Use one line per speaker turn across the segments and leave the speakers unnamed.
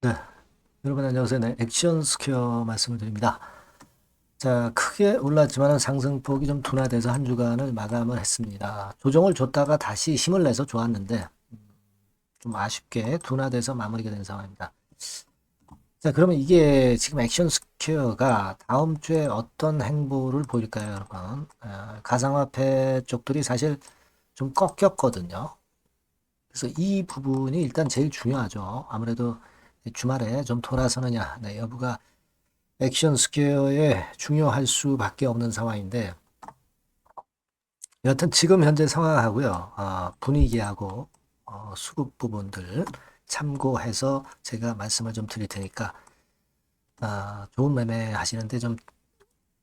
네, 여러분 안녕하세요. 네, 액션 스퀘어 말씀을 드립니다. 자, 크게 올랐지만 상승폭이 좀 둔화돼서 한 주간을 마감을 했습니다. 조정을 줬다가 다시 힘을 내서 좋았는데 좀 아쉽게 둔화돼서 마무리가 된 상황입니다. 자, 그러면 이게 지금 액션 스퀘어가 다음 주에 어떤 행보를 보일까요, 여러분? 가상화폐 쪽들이 사실 좀 꺾였거든요. 그래서 이 부분이 일단 제일 중요하죠. 아무래도 주말에 좀 돌아서느냐, 네, 여부가 액션 스퀘어에 중요할 수밖에 없는 상황인데 여하튼 지금 현재 상황하고요. 분위기하고 수급 부분들 참고해서 제가 말씀을 좀 드릴 테니까 좋은 매매 하시는데 좀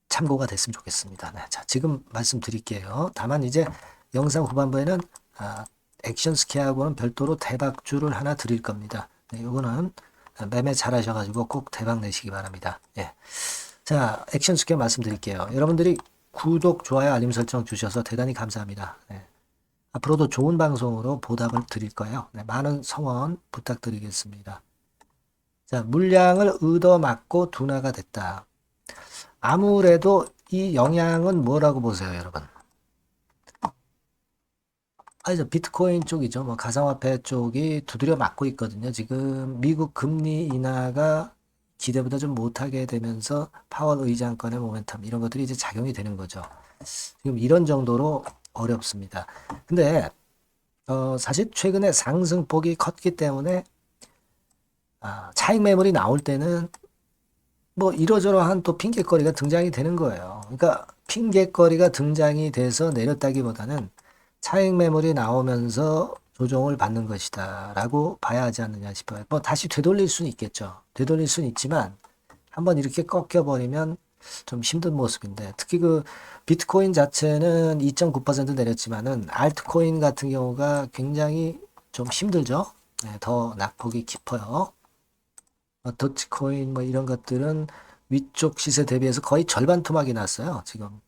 참고가 됐으면 좋겠습니다. 네, 자, 지금 말씀드릴게요. 다만 이제 영상 후반부에는 아, 액션 스퀘어하고는 별도로 대박주를 하나 드릴 겁니다. 네, 요거는 매매 잘 하셔가지고 꼭 대박 내시기 바랍니다. 예. 자, 액션 스퀘어 말씀드릴게요. 여러분들이 구독, 좋아요, 알림 설정 주셔서 대단히 감사합니다. 네. 앞으로도 좋은 방송으로 보답을 드릴 거예요. 네, 많은 성원 부탁드리겠습니다. 자, 물량을 얻어맞고 둔화가 됐다. 아무래도 이 영향은 뭐라고 보세요, 여러분? 아니죠. 비트코인 쪽이죠. 뭐 가상화폐 쪽이 두드려 맞고 있거든요. 지금 미국 금리 인하가 기대보다 좀 못하게 되면서 파월 의장권의 모멘텀 이런 것들이 이제 작용이 되는 거죠. 지금 이런 정도로 어렵습니다. 근데 사실 최근에 상승폭이 컸기 때문에 차익 매물이 나올 때는 뭐 이러저러한 또 핑계거리가 등장이 되는 거예요. 그러니까 핑계거리가 등장이 돼서 내렸다기보다는 차익 매물이 나오면서 조정을 받는 것이다 라고 봐야 하지 않느냐 싶어요. 뭐 다시 되돌릴 수는 있겠죠. 되돌릴 수는 있지만 한번 이렇게 꺾여버리면 좀 힘든 모습인데 특히 그 비트코인 자체는 2.9% 내렸지만은 알트코인 같은 경우가 굉장히 좀 힘들죠. 네, 더 낙폭이 깊어요. 도치코인 뭐 이런 것들은 위쪽 시세 대비해서 거의 절반 토막이 났어요. 지금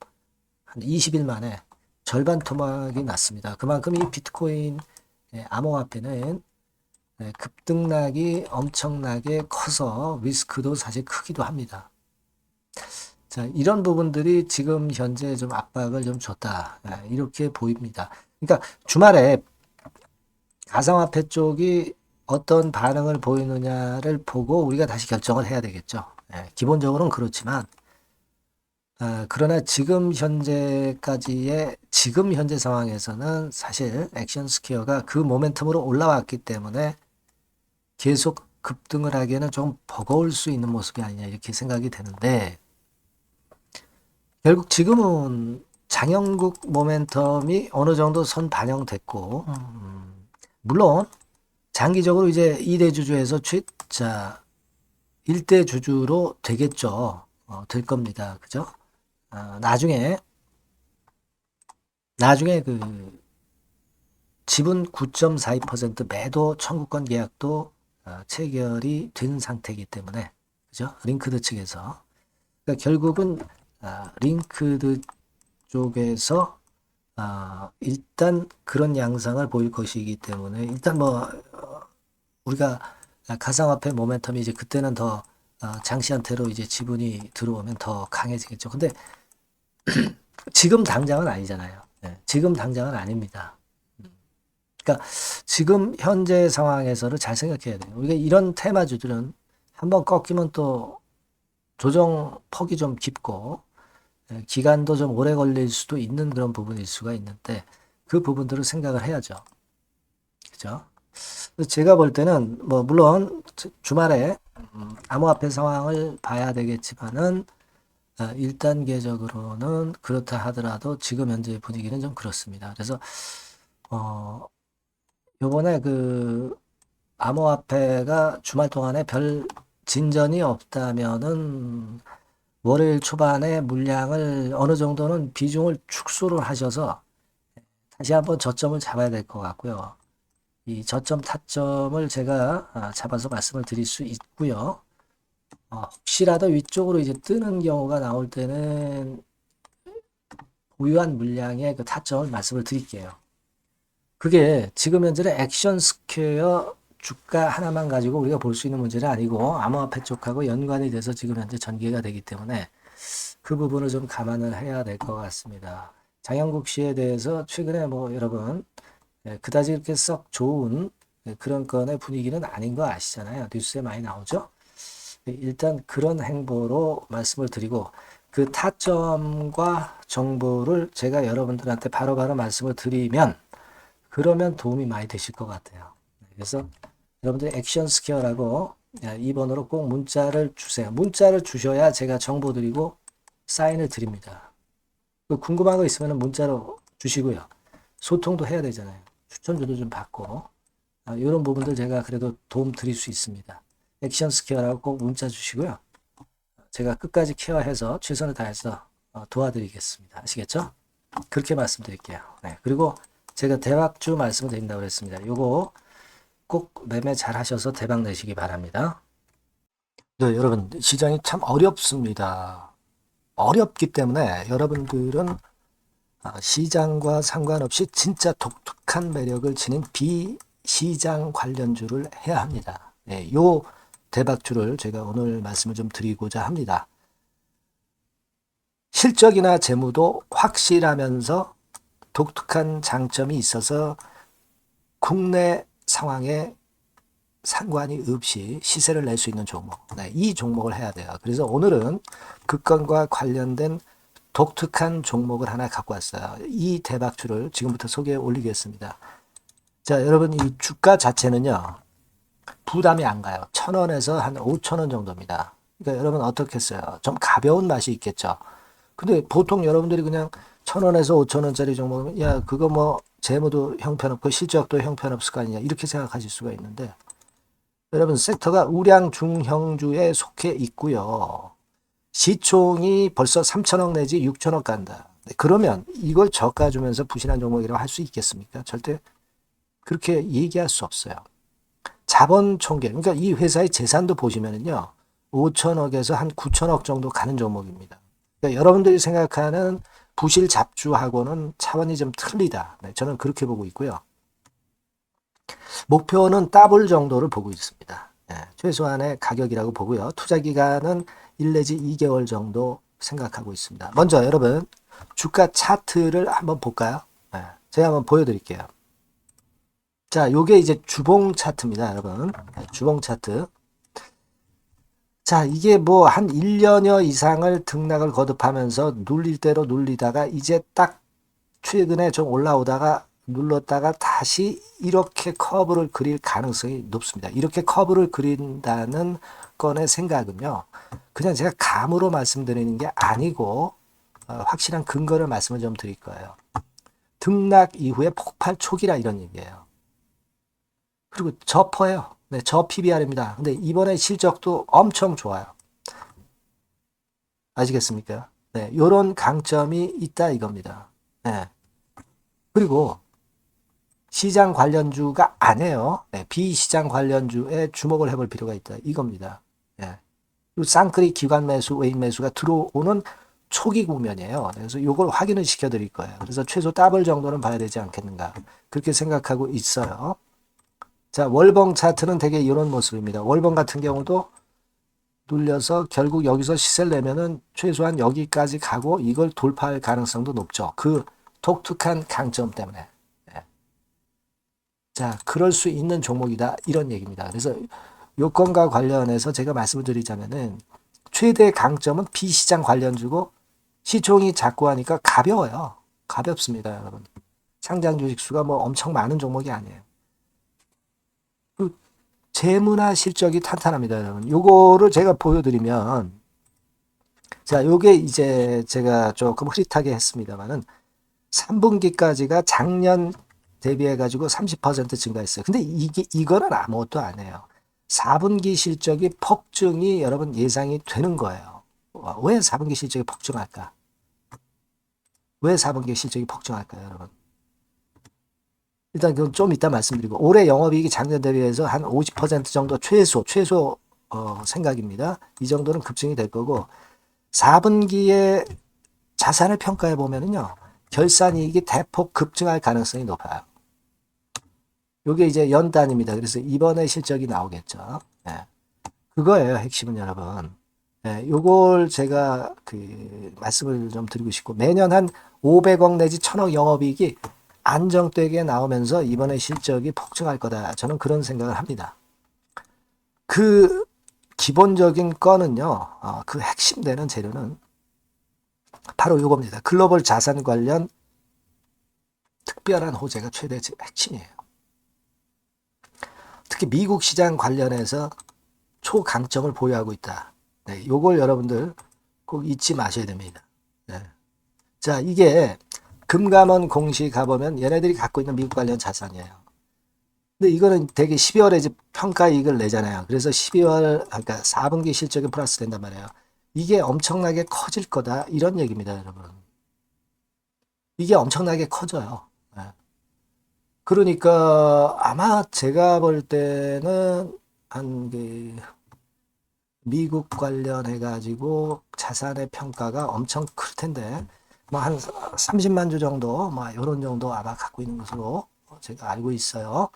한 20일 만에 절반 토막이 났습니다. 그만큼 이 비트코인 암호화폐는 급등락이 엄청나게 커서 리스크도 사실 크기도 합니다. 자, 이런 부분들이 지금 현재 좀 압박을 좀 줬다. 이렇게 보입니다. 그러니까 주말에 가상화폐 쪽이 어떤 반응을 보이느냐를 보고 우리가 다시 결정을 해야 되겠죠. 기본적으로는 그렇지만, 그러나 지금 현재 상황에서는 사실 액션 스퀘어가 그 모멘텀으로 올라왔기 때문에 계속 급등을 하기에는 좀 버거울 수 있는 모습이 아니냐 이렇게 생각이 되는데, 결국 지금은 장영국 모멘텀이 어느 정도 선 반영됐고, 물론 장기적으로 이제 2대 주주에서 자, 1대 주주로 되겠죠. 될 겁니다. 그죠? 나중에 그 지분 9.42% 매도 청구권 계약도 체결이 된 상태이기 때문에, 그죠? 링크드 측에서. 그러니까 결국은 링크드 쪽에서 일단 그런 양상을 보일 것이기 때문에 일단 뭐 우리가 가상화폐 모멘텀이 이제 그때는 더 장시한테로 이제 지분이 들어오면 더 강해지겠죠. 근데 지금 당장은 아니잖아요. 네, 지금 당장은 아닙니다. 그러니까 지금 현재 상황에서를 잘 생각해야 돼요. 우리가 이런 테마주들은 한번 꺾이면 또 조정 폭이 좀 깊고 기간도 좀 오래 걸릴 수도 있는 그런 부분일 수가 있는데 그 부분들을 생각을 해야죠. 그죠? 제가 볼 때는 뭐 물론 주말에 암호화폐 상황을 봐야 되겠지만은 1단계적으로는 그렇다 하더라도 지금 현재 분위기는 좀 그렇습니다. 그래서 어 요번에 그 암호화폐가 주말 동안에 별 진전이 없다면은 월요일 초반에 물량을 어느 정도는 비중을 축소를 하셔서 다시 한번 저점을 잡아야 될 것 같고요. 이 저점 타점을 제가 잡아서 말씀을 드릴 수 있고요. 혹시라도 위쪽으로 이제 뜨는 경우가 나올 때는 보유한 물량의 그 타점을 말씀을 드릴게요. 그게 지금 현재는 액션 스퀘어 주가 하나만 가지고 우리가 볼 수 있는 문제는 아니고 암호화폐 쪽하고 연관이 돼서 지금 현재 전개가 되기 때문에 그 부분을 좀 감안을 해야 될 것 같습니다. 장영국 씨에 대해서 최근에 뭐 여러분 그다지 그렇게 썩 좋은 그런 건의 분위기는 아닌 거 아시잖아요. 뉴스에 많이 나오죠. 일단 그런 행보로 말씀을 드리고 그 타점과 정보를 제가 여러분들한테 바로바로 말씀을 드리면 그러면 도움이 많이 되실 것 같아요. 그래서 여러분들 액션 스퀘어라고 이 번호로 꼭 문자를 주세요. 문자를 주셔야 제가 정보 드리고 사인을 드립니다. 궁금한 거 있으면 문자로 주시고요. 소통도 해야 되잖아요. 추천주도 좀 받고 이런 부분들 제가 그래도 도움 드릴 수 있습니다. 액션 스퀘어라고 꼭 문자 주시고요. 제가 끝까지 케어해서 최선을 다해서 도와드리겠습니다. 아시겠죠? 그렇게 말씀드릴게요. 네. 그리고 제가 대박주 말씀을 드린다고 그랬습니다. 요거 꼭 매매 잘 하셔서 대박 내시기 바랍니다. 네, 여러분 시장이 참 어렵습니다. 어렵기 때문에 여러분들은 시장과 상관없이 진짜 독특한 매력을 지닌 비시장 관련주를 해야 합니다. 네, 요 대박주를 제가 오늘 말씀을 좀 드리고자 합니다. 실적이나 재무도 확실하면서 독특한 장점이 있어서 국내 상황에 상관이 없이 시세를 낼 수 있는 종목. 네, 이 종목을 해야 돼요. 그래서 오늘은 그 건과 관련된 독특한 종목을 하나 갖고 왔어요. 이 대박주를 지금부터 소개해 올리겠습니다. 자, 여러분 이 주가 자체는요. 부담이 안 가요. 1,000원에서 한 5,000원 정도입니다. 그러니까 여러분 어떻겠어요? 좀 가벼운 맛이 있겠죠. 근데 보통 여러분들이 그냥 1,000원에서 5,000원짜리 종목이면 야 그거 뭐 재무도 형편없고 실적도 형편없을 거 아니냐 이렇게 생각하실 수가 있는데 여러분 섹터가 우량 중형주에 속해 있고요. 시총이 벌써 3천억 내지 6천억 간다. 그러면 이걸 저가 주면서 부실한 종목이라고 할 수 있겠습니까? 절대 그렇게 얘기할 수 없어요. 자본 총계, 그러니까 이 회사의 재산도 보시면은요, 5천억에서 한 9천억 정도 가는 종목입니다. 그러니까 여러분들이 생각하는 부실 잡주하고는 차원이 좀 틀리다. 네, 저는 그렇게 보고 있고요. 목표는 더블 정도를 보고 있습니다. 네, 최소한의 가격이라고 보고요. 투자 기간은 1 내지 2개월 정도 생각하고 있습니다. 먼저 여러분 주가 차트를 한번 볼까요? 네, 제가 한번 보여드릴게요. 자, 요게 이제 주봉 차트입니다, 여러분. 주봉 차트. 자, 이게 뭐 한 1년여 이상을 등락을 거듭하면서 눌릴 대로 눌리다가 이제 딱 최근에 좀 올라오다가 눌렀다가 다시 이렇게 커브를 그릴 가능성이 높습니다. 이렇게 커브를 그린다는 건의 생각은요. 그냥 제가 감으로 말씀드리는 게 아니고 확실한 근거를 말씀을 좀 드릴 거예요. 등락 이후에 폭발 초기라 이런 얘기예요. 그리고 저퍼예요. 네, 저 PBR입니다. 근데 이번에 실적도 엄청 좋아요. 아시겠습니까? 네, 요런 강점이 있다 이겁니다. 네. 그리고 시장 관련주가 아니에요. 네, 비시장 관련주에 주목을 해볼 필요가 있다 이겁니다. 네. 쌍끌이 기관 매수, 외인 매수가 들어오는 초기 국면이에요. 그래서 이걸 확인을 시켜 드릴 거예요. 그래서 최소 더블 정도는 봐야 되지 않겠는가. 그렇게 생각하고 있어요. 자, 월봉 차트는 되게 이런 모습입니다. 월봉 같은 경우도 눌려서 결국 여기서 시세를 내면은 최소한 여기까지 가고 이걸 돌파할 가능성도 높죠. 그 독특한 강점 때문에. 네. 자, 그럴 수 있는 종목이다. 이런 얘기입니다. 그래서 요건과 관련해서 제가 말씀을 드리자면은 최대 강점은 비시장 관련주고 시총이 작고 하니까 가벼워요. 가볍습니다, 여러분. 상장 주식 수가 뭐 엄청 많은 종목이 아니에요. 재무나 실적이 탄탄합니다, 여러분. 요거를 제가 보여드리면, 자, 요게 이제 제가 조금 흐릿하게 했습니다만은, 3분기까지가 작년 대비해가지고 30% 증가했어요. 근데 이거는 아무것도 아니에요. 4분기 실적이 폭증이 여러분 예상이 되는 거예요. 왜 4분기 실적이 폭증할까? 왜 4분기 실적이 폭증할까요, 여러분? 일단 그건 좀 이따 말씀드리고 올해 영업이익이 작년 대비해서 한 50% 정도 최소 생각입니다. 이 정도는 급증이 될 거고 4분기에 자산을 평가해 보면은요 결산이익이 대폭 급증할 가능성이 높아요. 요게 이제 연 단위입니다. 그래서 이번에 실적이 나오겠죠. 예. 그거예요, 핵심은 여러분. 예, 요걸 제가 그 말씀을 좀 드리고 싶고, 매년 한 500억 내지 1000억 영업이익이 안정되게 나오면서 이번에 실적이 폭증할 거다. 저는 그런 생각을 합니다. 그 기본적인 거는요, 그 핵심 되는 재료는 바로 요겁니다. 글로벌 자산 관련 특별한 호재가 최대 핵심이에요. 특히 미국 시장 관련해서 초강점을 보유하고 있다. 네, 요걸 여러분들 꼭 잊지 마셔야 됩니다. 네. 자, 이게 금감원 공시 가보면 얘네들이 갖고 있는 미국 관련 자산이에요. 근데 이거는 되게 12월에 이제 평가이익을 내잖아요. 그래서 12월, 그러니까 4분기 실적이 플러스 된단 말이에요. 이게 엄청나게 커질 거다. 이런 얘기입니다, 여러분. 이게 엄청나게 커져요. 네. 그러니까 아마 제가 볼 때는 한 미국 관련해 가지고 자산의 평가가 엄청 클 텐데 뭐 한 30만 주 정도 뭐 이런 정도 아마 갖고 있는 것으로 제가 알고 있어요.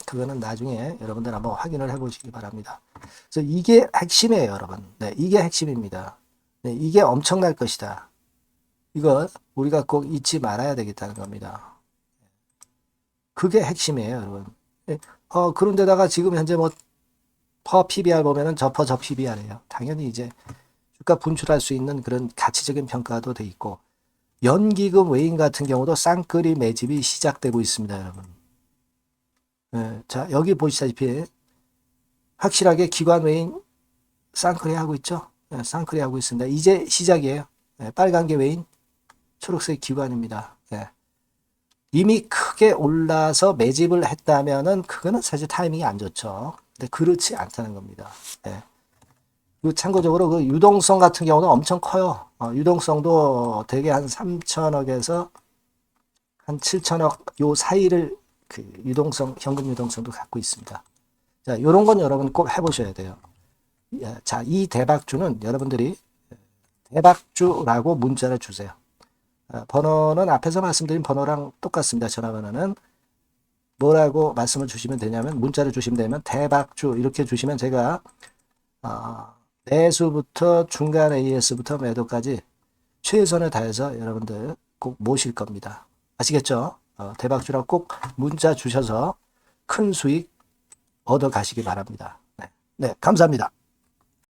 그거는 나중에 여러분들 한번 확인을 해 보시기 바랍니다. 그래서 이게 핵심이에요, 여러분. 네, 이게 핵심입니다. 네, 이게 엄청날 것이다. 이거 우리가 꼭 잊지 말아야 되겠다는 겁니다. 그게 핵심이에요, 여러분. 네, 그런데다가 지금 현재 뭐 퍼 PBR 보면은 저 PBR이에요. 당연히 이제 주가 분출할 수 있는 그런 가치적인 평가도 돼 있고, 연기금 외인 같은 경우도 쌍끌이 매집이 시작되고 있습니다, 여러분. 네, 자, 여기 보시다시피 확실하게 기관 외인 쌍끌이 하고 있죠. 네, 쌍끌이 하고 있습니다. 이제 시작이에요. 네, 빨간 게 외인, 초록색 기관입니다. 네. 이미 크게 올라서 매집을 했다면은 그거는 사실 타이밍이 안 좋죠. 근데 그렇지 않다는 겁니다. 네. 그리고 참고적으로 그 유동성 같은 경우는 엄청 커요. 유동성도 대개 한 3천억에서 한 7천억 요 사이를 그 유동성, 현금 유동성도 갖고 있습니다. 자, 요런 건 여러분 꼭 해보셔야 돼요. 자, 이 대박주는 여러분들이 대박주라고 문자를 주세요. 번호는 앞에서 말씀드린 번호랑 똑같습니다. 전화번호는 뭐라고 말씀을 주시면 되냐면 문자를 주시면 되면 대박주 이렇게 주시면 제가 매수부터 중간 AS부터 매도까지 최선을 다해서 여러분들 꼭 모실 겁니다. 아시겠죠? 대박주라고 꼭 문자 주셔서 큰 수익 얻어 가시기 바랍니다. 네, 네, 감사합니다.